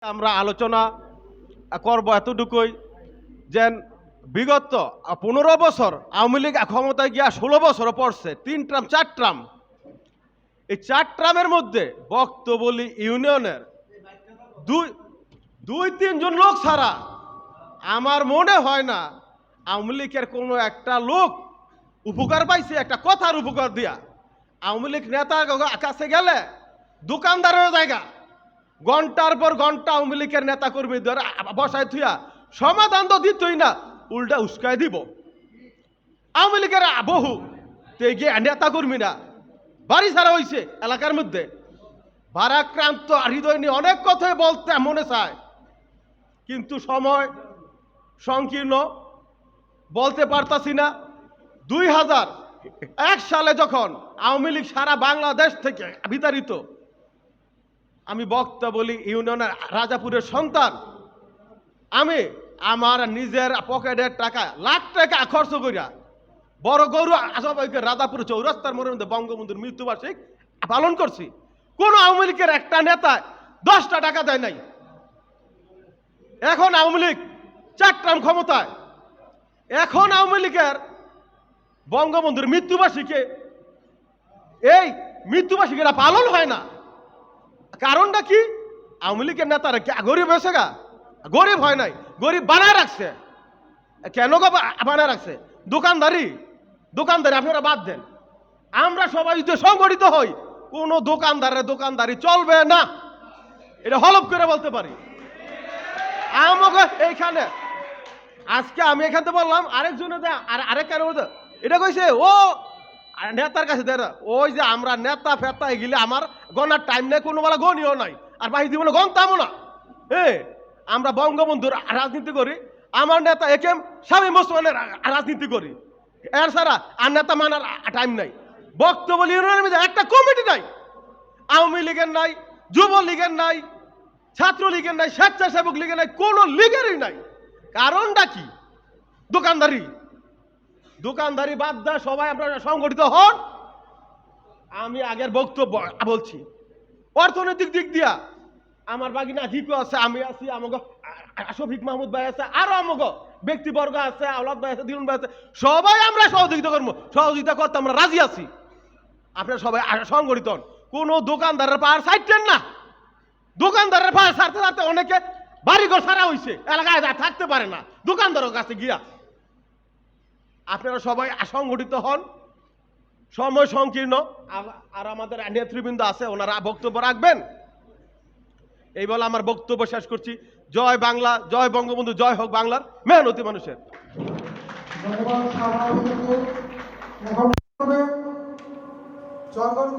আমরা আলোচনা করব এতটুকুই যে বিগত 15 বছর আওয়ামী লীগ ক্ষমতায় গিয়া 16 বছর পড়ছে, 3 ট্রাম 4 ট্রাম। এই 4 ট্রামের মধ্যে বক্তবলী ইউনিয়নের দুই তিনজন লোক ছাড়া আমার মনে হয় না আওয়ামী লীগের কোনো একটা লোক উপকার পাইছে একটা কথার উপকার দিয়া। আওয়ামী লীগ নেতার কাছে গেলে দোকানদারের জায়গা ঘন্টার পর ঘন্টা আওয়ামী লীগের নেতা কর্মী ধরে বসায় থুয়া সমাধান তো দিতই না, উল্টা উস্কায় দিব। আওয়ামী লীগের বহু নেতা কর্মীরা বাড়ি ছাড়া হয়েছে এলাকার মধ্যে, ভারাক্রান্ত হৃদয় নিয়ে অনেক কথাই বলতে মনে চায়, কিন্তু সময় সংকীর্ণ, বলতে পারতাছি না। 2001 সালে যখন আওয়ামী লীগ সারা বাংলাদেশ থেকে বিতাড়িত, আমি বক্তবলী ইউনিয়নের রাজাপুরের সন্তান, আমি আমার নিজের পকেটের টাকা লাখ টাকা খরচ করিয়া বড় গরু রাজাপুর চৌরাস্তার মোড়ের মধ্যে বঙ্গবন্ধুর মৃত্যুবার্ষিক পালন করছি। কোন আওয়ামী লীগের একটা নেতা 10টা টাকা দেয় নাই। এখন আওয়ামী লীগ 4 ট্রাম ক্ষমতায়, এখন আওয়ামী লীগের বঙ্গবন্ধুর মৃত্যুবার্ষিকী এই মৃত্যুবার্ষিকীরা পালন হয় না। কারণটা কি? আওয়ামী লীগের নেতারা গরিব হয়েছে গা? গরিব হয় নাই, গরিব বানায় রাখছে। কেন বানায় রাখছে? দোকানদারি আপনারা বাদ দেন। আমরা সবাই যদি সংগঠিত হই, কোন দোকানদারি চলবে না, এটা হলফ করে বলতে পারি। আমাকে এইখানে আজকে আমি এখান থেকে বললাম, আরেকজনে আরেক কেন এটা কইছে ও নেতার কাছে ওই যে আমরা নেতা ফেতা এগুলি আমার গনার টাইম নেই, কোনো বেলা গনিও নাই, আর বাহি জীবনে গনতামও না। আমরা বঙ্গবন্ধুর রাজনীতি করি, আমার নেতা একেম স্বামী মুসলমানের রাজনীতি করি, এর ছাড়া আর নেতা মানার টাইম নাই। বক্তবলী ইউনিয়নের মধ্যে একটা কমিটি নাই, আওয়ামী লীগের নাই, যুব লীগের নাই, ছাত্র লীগের নাই, স্বেচ্ছাসেবক লীগের নাই, কোন লীগেরই নাই। কারণটা কি? দোকানদারি বাদ দেয়, সবাই আপনারা সংগঠিত হন। আমি আগের বক্তব্য বলছি, অর্থনৈতিক দিক দিয়া আমার বাগিনা হিকো আছে, আমি আছি, আমাকে শফিক মাহমুদ ভাই আছে, আরো আমাকে ব্যক্তিবর্গ আছে, আওলাদ ভাই আছে, দিলুন ভাই আছে, সবাই আমরা সহযোগিতা করবো, সহযোগিতা করতে আমরা রাজি আছি। আপনারা সবাই সংগঠিত হন। কোনো দোকানদারের পাহাড় ছাড়তেন না। দোকানদারের পাহাড় ছাড়তে ছাড়তে অনেকে বাড়িঘর ছাড়া হয়েছে, এলাকায় থাকতে পারে না দোকানদারের কাছে গিয়া। আপনারা সবাই সংগঠিত হন। সময় সংকীর্ণ, আর আমাদের নেতৃবৃন্দ আছে, ওনারা বক্তব্য রাখবেন। এই বলে আমার বক্তব্য শেষ করছি। জয় বাংলা, জয় বঙ্গবন্ধু, জয় হোক বাংলার মেহনতি মানুষের। জয়গণ